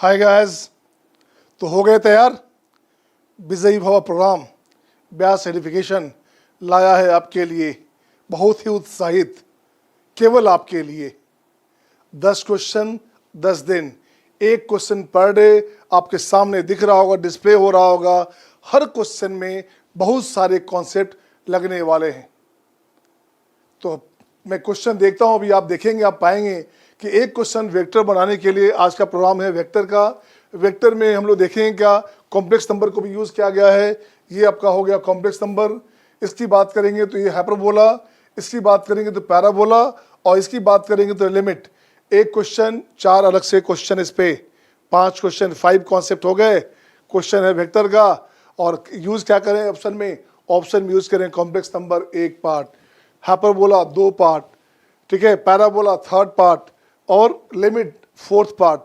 Hi guys, तो हो गए तैयार। बिजई भवा प्रोग्राम ब्यास सर्टिफिकेशन लाया है आपके लिए, बहुत ही उत्साहित, केवल आपके लिए। 10 क्वेश्चन 10 दिन, एक क्वेश्चन पर डे आपके सामने दिख रहा होगा, डिस्प्ले हो रहा होगा। हर क्वेश्चन में बहुत सारे कॉन्सेप्ट लगने वाले हैं। तो मैं क्वेश्चन देखता हूं, अभी आप देखेंगे, आप पाएंगे कि एक क्वेश्चन वेक्टर बनाने के लिए आज का प्रोग्राम है वेक्टर का। वेक्टर में हम लोग देखेंगे क्या कॉम्प्लेक्स नंबर को भी यूज़ किया गया है। ये आपका हो गया कॉम्प्लेक्स नंबर। इसकी बात करेंगे तो ये हाइपरबोला, इसकी बात करेंगे तो पैराबोला, और इसकी बात करेंगे तो लिमिट। एक क्वेश्चन 4 अलग से क्वेश्चन, इस पे 5 क्वेश्चन, 5 कॉन्सेप्ट हो गए। क्वेश्चन है वेक्टर का, और यूज़ क्या करें ऑप्शन में, ऑप्शन में यूज़ करें complex number 1 part, hyperbola 2 part, ठीक है, पैराबोला 3rd पार्ट, और लिमिट 4th पार्ट।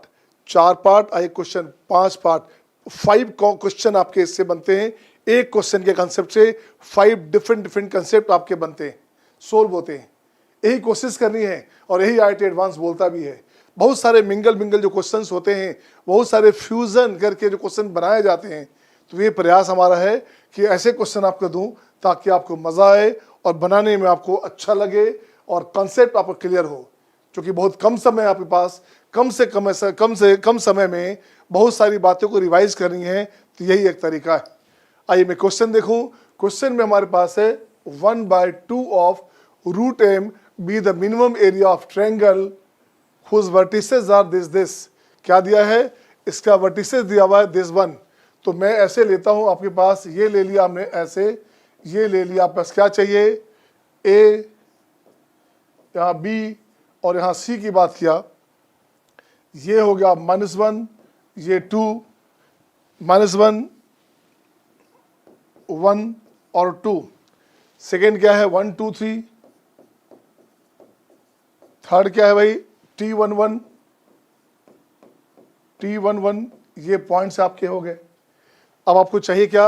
4 पार्ट, एक क्वेश्चन 5 पार्ट, 5 क्वेश्चन आपके इससे बनते हैं। एक क्वेश्चन के कंसेप्ट से 5 डिफरेंट कंसेप्ट आपके बनते हैं, सोल्व होते हैं। यही कोशिश करनी है, और यही IIT एडवांस बोलता भी है। बहुत सारे मिंगल जो क्वेश्चंस होते हैं, बहुत सारे फ्यूजन करके जो क्वेश्चन बनाए जाते हैं। तो ये प्रयास हमारा है कि ऐसे क्वेश्चन आपको दूं ताकि आपको मजा आए और बनाने में आपको अच्छा लगे और कंसेप्ट आपको क्लियर हो। क्योंकि बहुत कम समय आपके पास, कम से कम समय में बहुत सारी बातों को रिवाइज करनी है, तो यही एक तरीका है। आइए मैं क्वेश्चन देखूं। क्वेश्चन में हमारे पास है 1/2 of root m be the minimum area of triangle whose vertices are this। क्या दिया है, इसका वर्टिसेस दिया हुआ है this one। तो मैं ऐसे लेता हूं, आपके पास ये ले लिया हमने, ऐसे ये ले लिया। आपके पास क्या चाहिए, a, यहाँ b और यहाँ c की बात किया। ये हो गया -1, ये 2, -1, 1 और 2। सेकेंड क्या है 1 2 3। थर्ड क्या है भाई T11, ये पॉइंट्स आपके हो गए। अब आपको चाहिए क्या,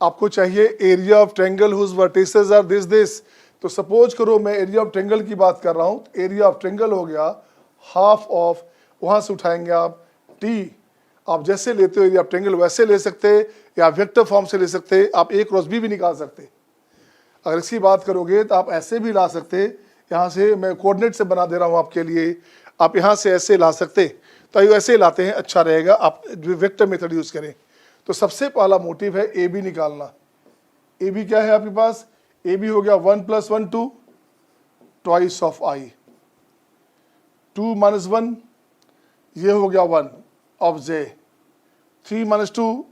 आपको चाहिए area of triangle whose vertices are this. तो सपोज करो मैं एरिया ऑफ ट्रायंगल की बात कर रहा हूं, तो एरिया ऑफ ट्रायंगल हो गया हाफ ऑफ, वहां से उठाएंगे आप T। आप जैसे लेते हो एरिया ऑफ ट्रायंगल वैसे ले सकते, या वेक्टर फॉर्म से ले सकते। आप A क्रॉस B भी निकाल सकते। अगर इसकी बात करोगे तो आप ऐसे भी ला सकते, यहाँ से मैं कोऑर्डिनेट से बना दे रहा हूँ आपके लिए। आप यहाँ से ऐसे ला सकते, तो ऐसे लाते हैं, अच्छा रहेगा आप वेक्टर मेथड यूज करें। तो सबसे पहला मोटिव है ए बी निकालना। ए बी क्या है आपके पास, ए बी हो गया 1 + 1 2 ट्वाइस ऑफ I, 2 - 1 ये हो गया 1 of J, 3 - 2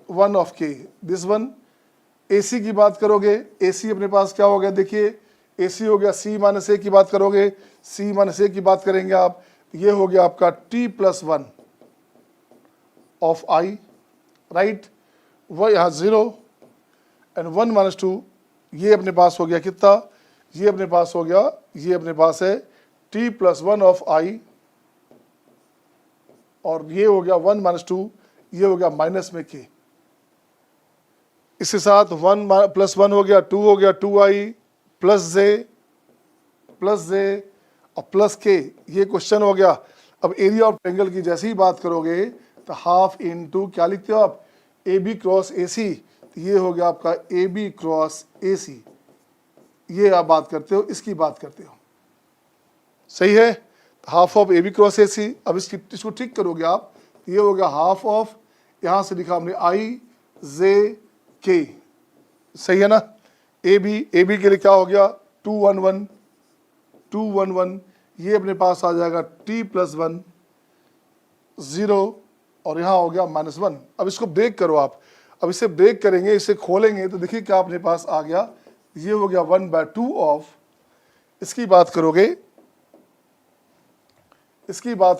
1 of K, this one. AC की बात करोगे, AC अपने पास क्या हो गया, देखिए AC हो गया C - A की बात करोगे, C - A की बात करेंगे आप, ये हो गया आपका T + 1 ऑफ I, राइट। वह यहाँ 0 एंड 1 - 2 ये अपने पास हो गया कितना, ये अपने पास हो गया, ये अपने पास है T + 1 ऑफ I, और ये हो गया 1 - 2 ये हो गया माइनस में K। इसके साथ 1 + 1 हो गया 2 हो गया 2I + J और प्लस K, ये क्वेश्चन हो गया। अब एरिया ऑफ ट्रायंगल की जैसे ही बात करोगे तो हाफ इनटू क्या लिखते हो आप, AB क्रॉस AC। तो ये हो गया आपका AB क्रॉस AC, ये आप बात करते हो, इसकी बात करते हो, सही है। Half of AB cross AC। अब इसको ठीक करोगे आप, ये हो गया हाफ ऑफ, यहाँ से लिखा हमने I J K, सही है ना। AB के लिए क्या हो गया 2 1 1 2 1 1, ये अपने पास आ जाएगा T + 1 0, और यहाँ हो गया -1। अब इसको ब्रेक करो आप, अब इसे ब्रेक करेंगे, इसे खोलेंगे तो देखिए क्या अपने पास आ गया, ये हो गया 1/2 ऑफ, इसकी बात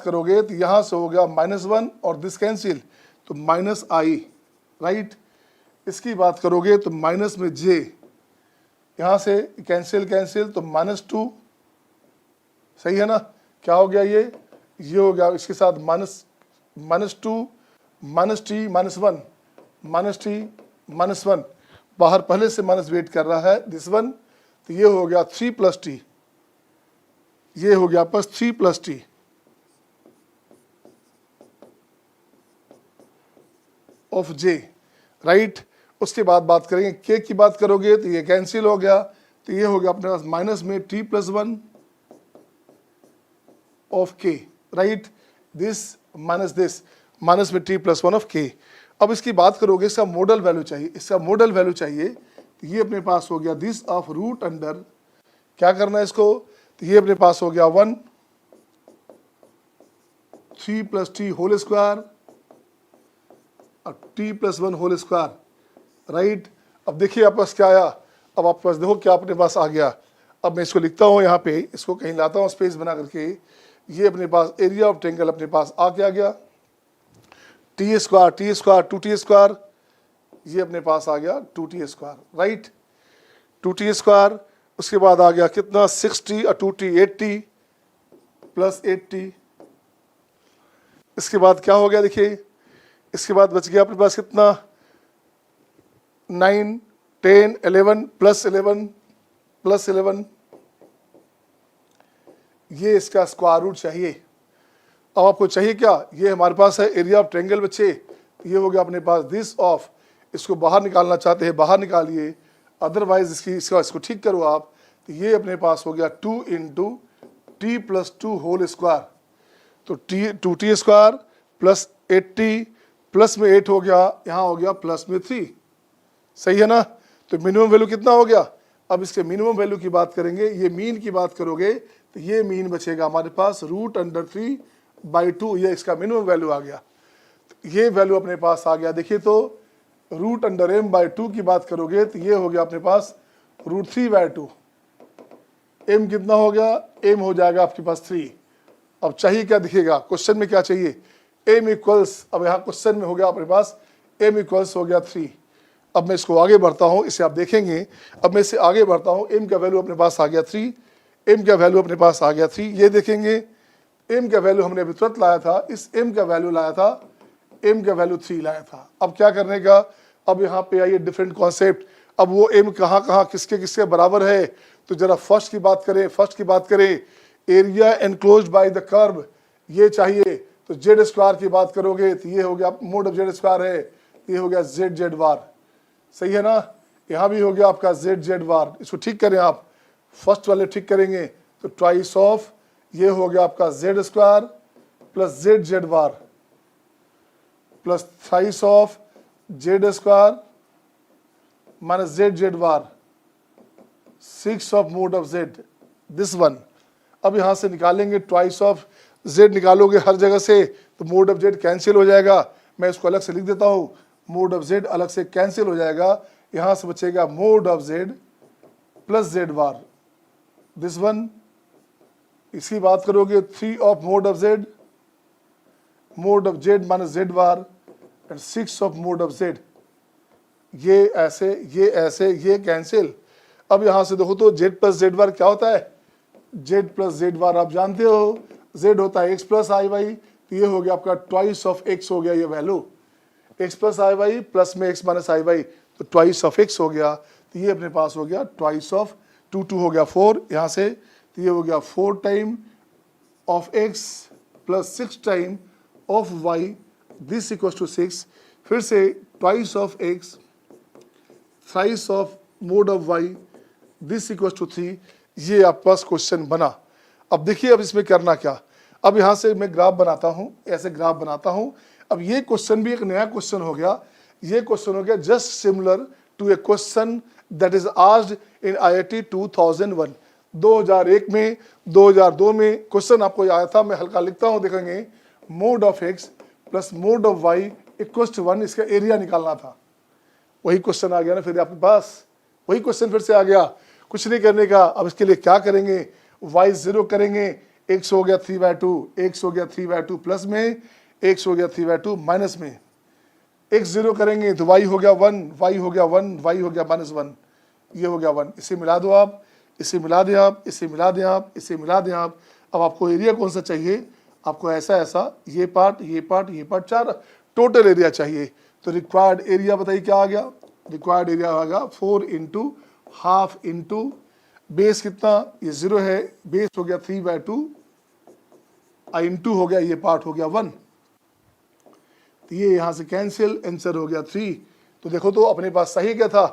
करोगे तो यहाँ से हो गया -1 और दिस कैंसिल, तो -I, राइट। इसकी बात करोगे तो माइनस में J, यहाँ से कैंसिल तो -2, सही है ना। क्या हो गया ये हो गया, इसके साथ -2 -T -1 बाहर पहले से माइनस वेट कर रहा है दिस वन। तो ये हो गया 3 + T, ये हो गया आपस 3 + T, ऑफ जे, राइट। उसके बाद बात करेंगे के की बात करोगे तो ये कैंसिल हो गया, तो ये हो गया अपने पास माइनस में t प्लस वन ऑफ के, राइट। दिस माइनस में t प्लस वन ऑफ के। अब इसकी बात करोगे, इसका मॉडल वैल्यू चाहिए, इसका मॉडल वैल्यू चाहिए, तो ये अपने पास हो गया दिस ऑफ रूट अंडर, क्या करना है इसको, तो ये अपने पास हो गया 1 3 प्लस टी होल स्क्वायर और t plus one whole square, right. अब देखिए आपके पास क्या आया, अब आपके पास देखो क्या अपने पास आ गया। अब मैं इसको लिखता हूँ यहाँ पे, इसको कहीं लाता हूँ स्पेस बना करके, ये अपने पास एरिया ऑफ ट्रायंगल अपने पास आ गया टी स्क्वायर 2t स्क्वायर, ये अपने पास आ गया 2t square, right. 2t square, उसके बाद आ गया कितना 6t और 2t 8t प्लस 8t। इसके बाद क्या हो गया देखिए, इसके बाद बच गया अपने पास कितना 9 10 11 प्लस 11, ये इसका स्क्वायर रूट चाहिए। अब आपको चाहिए क्या, ये हमारे पास है एरिया ऑफ ट्रायंगल बच्चे, ये हो गया अपने पास दिस ऑफ, इसको बाहर निकालना चाहते हैं बाहर निकालिए, अदरवाइज इसको ठीक करो आप, तो ये अपने पास हो गया 2 into T plus 2 whole square, तो two T square plus 8t plus में 8 हो गया, यहाँ हो गया प्लस में 3, सही है ना। तो मिनिमम वैल्यू कितना हो गया, अब इसके मिनिमम वैल्यू की बात करेंगे, ये मीन की बात करोगे तो ये मीन बचेगा हमारे पास रूट अंडर 3/2, ये इसका मिनिमम वैल्यू आ गया। तो ये वैल्यू अपने पास आ गया, देखिए तो रूट अंडर m/2 की बात करोगे तो ये हो गया अपने पास रूट 3/2, m कितना हो गया, m हो जाएगा आपके पास 3। अब चाहिए क्या दिखेगा, क्वेश्चन में क्या चाहिए, m इक्वल्स, अब यहाँ क्वेश्चन में हो गया अपने पास m इक्वल्स हो गया 3। अब मैं इसको आगे बढ़ता हूँ, इसे आप देखेंगे, अब मैं इसे आगे बढ़ता हूँ, m का वैल्यू अपने पास आ गया 3, m का वैल्यू अपने पास आ गया 3, ये देखेंगे m का वैल्यू हमने अभी तुरंत लाया था, इस m का वैल्यू लाया था, m का वैल्यू 3 लाया था। अब क्या करने का, अब यहाँ पे आइए डिफरेंट कॉन्सेप्ट, अब वो m कहाँ कहाँ किसके किसके बराबर है, तो जरा फर्स्ट की बात करें, area enclosed by the curve, ये चाहिए, तो जेड स्क्वायर की बात करोगे तो ये हो गया मोड ऑफ जेड स्क्वायर है, ये हो गया जेड जेड वार, सही है ना। यहाँ भी हो गया आपका जेड जेड वार, इसको ठीक करें आप, फर्स्ट वाले ठीक करेंगे तो ट्वाइस ऑफ, ये हो गया आपका Z square plus Z Z war plus thrice of Z square minus Z Z war 6 of mod of Z, this one. अब यहाँ से निकालेंगे ट्वाइस ऑफ जेड, निकालोगे हर जगह से तो मोड ऑफ जेड कैंसिल हो जाएगा, मैं इसको अलग से लिख देता हूँ, मोड ऑफ जेड अलग से कैंसिल हो जाएगा, यहाँ से बचेगा mode of Z plus Z war, this one. इसकी बात करोगे 3 of mod of Z minus Z war and 6 of mod of Z, ये ऐसे ये कैंसिल। अब यहाँ से देखो तो जेड प्लस जेड वार क्या होता है, जेड प्लस जेड वार आप जानते हो, जेड होता है एक्स प्लस आई वाई, तो ये हो गया आपका ट्वाइस ऑफ एक्स हो गया ये वैल्यू, एक्स प्लस आई वाई प्लस में एक्स माइनस आई वाई, तो ट्वाइस ऑफ एक्स हो गया, तो ये अपने पास हो गया ट्वाइस ऑफ 2 हो गया 4 यहाँ से, तो ये हो गया 4 time of x plus 6 time of y, this equals to 6, फिर से twice of x thrice of mod of y, this equals to 3, ये आपके पास क्वेश्चन बना। अब देखिए अब इसमें करना क्या, अब यहाँ से मैं ग्राफ बनाता हूँ, ऐसे ग्राफ बनाता हूँ। अब ये क्वेश्चन भी एक नया क्वेश्चन हो गया, ये क्वेश्चन हो गया just similar to a question that is asked in IIT 2001, 2001 में 2002 में क्वेश्चन आपको आया था, मैं हल्का लिखता हूँ, देखेंगे mod of x plus mod of y equals to 1, इसका एरिया निकालना था, वही क्वेश्चन आ गया ना फिर आपके पास, वही क्वेश्चन फिर से आ गया, कुछ नहीं करने का। अब इसके लिए क्या करेंगे, y 0 करेंगे, x हो गया 3/2, x हो गया 3/2 प्लस में, x हो गया 3/2 माइनस में, x 0 करेंगे तो y हो गया 1, y हो गया 1, y हो गया -1, ये हो गया 1, इसे मिला दो आप, इसे मिला दें आप, इसे मिला दें आप, इसे मिला दें आप। अब आपको एरिया कौन सा चाहिए, आपको ऐसा ये पार्ट ये पार्ट ये पार्ट, 4 टोटल एरिया चाहिए, तो रिक्वायर्ड एरिया बताइए क्या आ गया, रिक्वायर्ड एरिया आ गया 4 इंटू हाफ इंटू बेस कितना, ये 0 है, बेस हो गया 3/2, इंटू हो गया ये पार्ट हो गया 1, तो ये यहाँ से कैंसिल, आंसर हो गया 3। तो देखो तो अपने पास सही क्या था,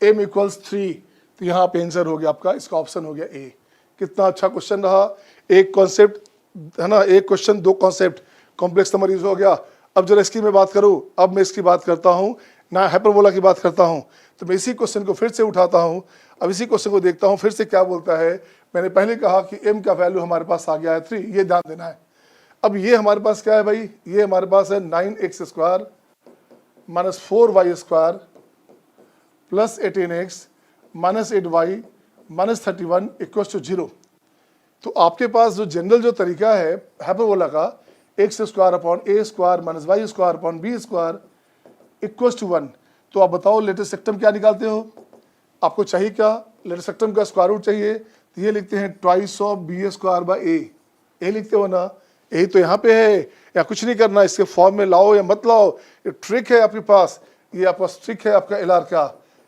m इक्वल्स 3, तो यहाँ पे आंसर हो गया आपका, इसका ऑप्शन हो गया ए। कितना अच्छा क्वेश्चन रहा, एक कॉन्सेप्ट है ना, एक क्वेश्चन दो कॉन्सेप्ट, कॉम्प्लेक्स नंबर यूज हो गया। अब जरा इसकी मैं बात करूँ, अब मैं इसकी बात करता हूँ ना, हाइपरबोला की बात करता हूँ। तो मैं इसी क्वेश्चन को फिर से उठाता हूँ, अब इसी क्वेश्चन को देखता हूँ फिर से क्या बोलता है। मैंने पहले कहा कि m का वैल्यू हमारे पास आ गया है 3, ये ध्यान देना है। अब ये हमारे पास क्या है भाई, ये हमारे पास है 9x square minus 4y square plus 18x minus 8y minus 31 equal to 0। तो आपके पास जो जनरल जो तरीका है हाइपरबोला का, x square upon a square minus y square upon b square equal to 1। तो आप बताओ लेटेस्ट सेक्टम क्या निकालते हो, आपको चाहिए क्या, लेटेस्ट सेक्टम का स्क्वायर रूट चाहिए, तो ये लिखते हैं twice of B square by A, ये लिखते हो ना, यही तो यहाँ पे है। या कुछ नहीं करना, इसके फॉर्म में लाओ या मत लाओ, ये ट्रिक है आपके पास, ये आपका ट्रिक है आपका एल आर का।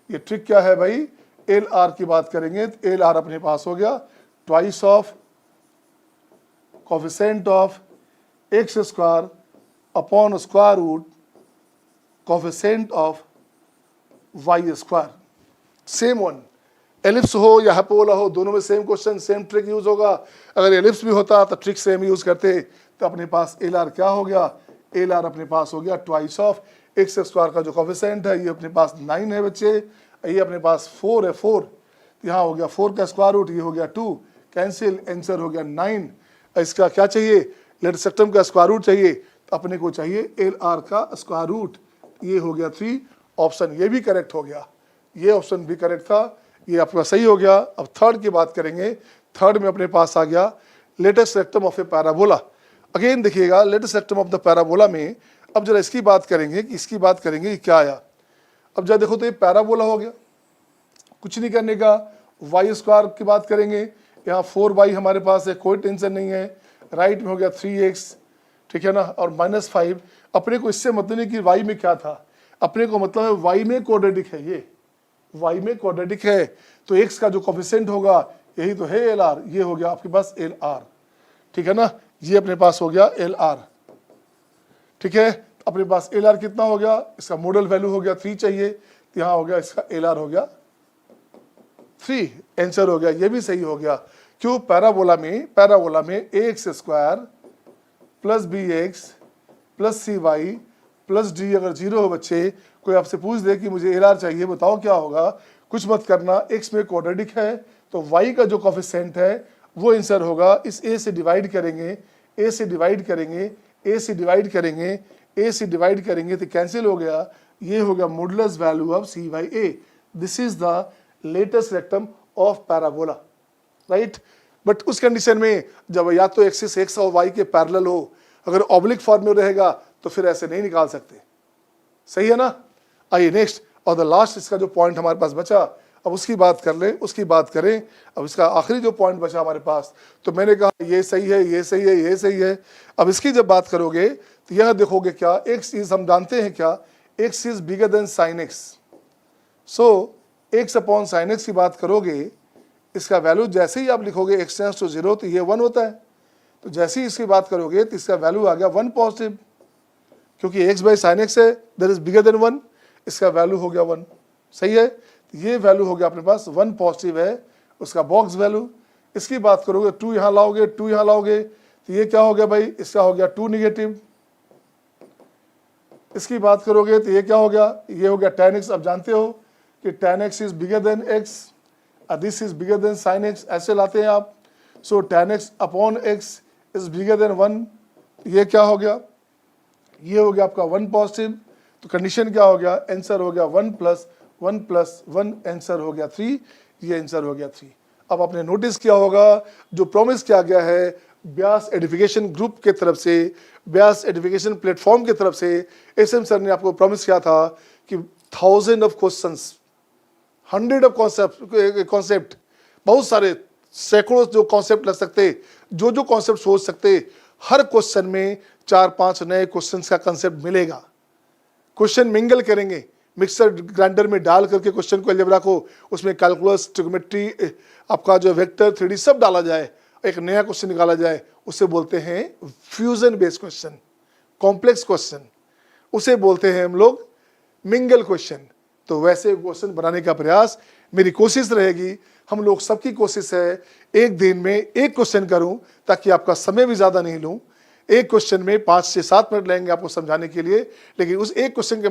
ये ट्रिक क्या है भाई, एल आर की बात करेंगे तो एल आर अपने पास हो गया twice of coefficient of x square upon square root coefficient of y square. Same one, ellipse हो या हाइपरबोला हो, दोनों में same question same trick use होगा। अगर एलिप्स भी होता तो ट्रिक सेम यूज करते, तो अपने पास एल आर क्या हो गया, एल आर अपने पास हो गया ट्वाइस ऑफ एक्स स्क्वायर का जो कोफिशिएंट है ये अपने पास 9 है बच्चे, ये अपने पास 4 है 4, तो यहाँ हो गया 4 का स्क्वायर रूट, ये हो गया 2, कैंसिल, आंसर हो गया 9। इसका क्या चाहिए, लेटेस्ट सेक्टम का स्क्वायर रूट चाहिए, तो अपने को चाहिए एल आर का स्क्वायर रूट, ये हो गया 3। ऑप्शन ये भी करेक्ट हो गया, ये ऑप्शन भी करेक्ट था, ये आपका सही हो गया। अब थर्ड की बात करेंगे, थर्ड में अपने पास आ गया latest sectum of a parabola. Again देखिएगा latest sectum of the parabola में, अब जरा इसकी बात करेंगे कि इसकी बात करेंगे कि क्या आया। अब जरा देखो तो ये पैराबोला हो गया, कुछ नहीं करने का, वाई स्क्वायर की बात करेंगे, यहाँ 4y हमारे पास है, कोई टेंशन नहीं है, राइट में हो गया 3x, ठीक है ना, और -5। अपने को इससे मतलब नहीं कि y में क्या था, अपने को मतलब है y में क्वाड्रेटिक है, ये y में क्वाड्रेटिक है, तो x का जो कोफिशिएंट होगा यही तो है एल आर, ये हो गया आपके पास एल आर, ठीक है ना, ये अपने पास हो गया एल आर, ठीक है। अपने पास एल आर कितना हो गया, इसका मॉडल वैल्यू हो गया 3 चाहिए, तो यहाँ हो गया इसका एल आर हो गया 3, आंसर हो गया, ये भी सही हो गया। क्यों, पैराबोला में A X square plus B X plus C Y plus D अगर 0 हो बच्चे, कोई आपसे पूछ दे कि मुझे एल आर चाहिए, बताओ क्या होगा, कुछ मत करना, एक्स में क्वाड्रेटिक है तो वाई का जो कोफिशिएंट है वो आंसर होगा, इस ए से डिवाइड करेंगे, ए से डिवाइड करेंगे, ए से डिवाइड करेंगे, ए से डिवाइड करेंगे तो कैंसिल हो गया, ये हो गया modulus value of c by a. This is the latus rectum of parabola, right. But उस कंडीशन में जब या तो एक्सिस एक्स और वाई के पैरेलल हो, अगर ऑब्लिक फॉर्म में रहेगा तो फिर ऐसे नहीं निकाल सकते, सही है ना। आइए नेक्स्ट और द लास्ट, इसका जो पॉइंट हमारे पास बचा, अब उसकी बात कर लें, उसकी बात करें। अब इसका आखिरी जो पॉइंट बचा हमारे पास, तो मैंने कहा ये सही है, ये सही है, ये सही है। अब इसकी जब बात करोगे तो यह देखोगे क्या, एक्स इज, हम जानते हैं क्या, x is bigger than sine x, so x upon sine x की बात करोगे, इसका वैल्यू जैसे ही आप लिखोगे एक्स टेंड्स टू 0 तो ये 1 होता है, तो जैसे ही इसकी बात करोगे तो इसका वैल्यू आ गया 1 पॉजिटिव, क्योंकि एक्स बाई साइन एक्स है, दैट इज बिगर देन 1, इसका वैल्यू हो गया 1, सही है। तो ये वैल्यू हो गया अपने पास 1 पॉजिटिव है, उसका बॉक्स वैल्यू। इसकी बात करोगे 2 यहाँ लाओगे, 2 यहाँ लाओगे, तो ये क्या हो गया भाई, इसका हो गया 2 निगेटिव। इसकी बात करोगे तो ये क्या हो गया, ये हो गया tan x। अब जानते हो कि tan x is bigger than x, this is bigger than sin x, ऐसे लाते हैं आप। सो tan x upon x is bigger than 1, ये क्या हो गया, ये हो गया आपका 1 पॉजिटिव। तो कंडीशन क्या हो गया, आंसर हो गया 1 प्लस 1, आंसर हो गया 3, ये आंसर हो गया 3। अब आपने नोटिस किया होगा जो प्रॉमिस किया गया है व्यास एडिफिकेशन ग्रुप के तरफ से, व्यास एडिफिकेशन प्लेटफॉर्म की तरफ से, एसएम सर ने आपको प्रॉमिस किया था कि 1000 ऑफ क्वेश्चंस, 100 ऑफ कॉन्सेप्ट, बहुत सारे सैकड़ों जो कॉन्सेप्ट लग सकते, जो कॉन्सेप्ट सोच सकते, हर क्वेश्चन में 4-5 नए क्वेश्चंस का कंसेप्ट मिलेगा। क्वेश्चन मिंगल करेंगे, मिक्सर ग्राइंडर में डाल करके क्वेश्चन को, अलजेब्रा को, उसमें कैलकुलस, ट्रिग्नोमेट्री, आपका जो वेक्टर, 3D सब डाला जाए, एक नया क्वेश्चन निकाला जाए, उसे बोलते हैं fusion based question, complex question. उसे बोलते हैं हम लोग मिंगल क्वेश्चन। तो वैसे क्वेश्चन बनाने का प्रयास मेरी कोशिश रहेगी, हम लोग सबकी कोशिश है एक दिन में एक क्वेश्चन करूं, ताकि आपका समय भी ज़्यादा नहीं लूं। एक क्वेश्चन में 5 से 7 मिनट लगेंगे आपको समझाने के लिए, लेकिन उस एक क्वेश्चन के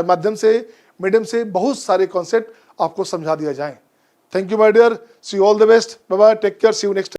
माध्यम से मीडियम से बहुत सारे कॉन्सेप्ट आपको समझा दिया जाए। Thank you my dear, see all the best, bye bye, take care, see you next.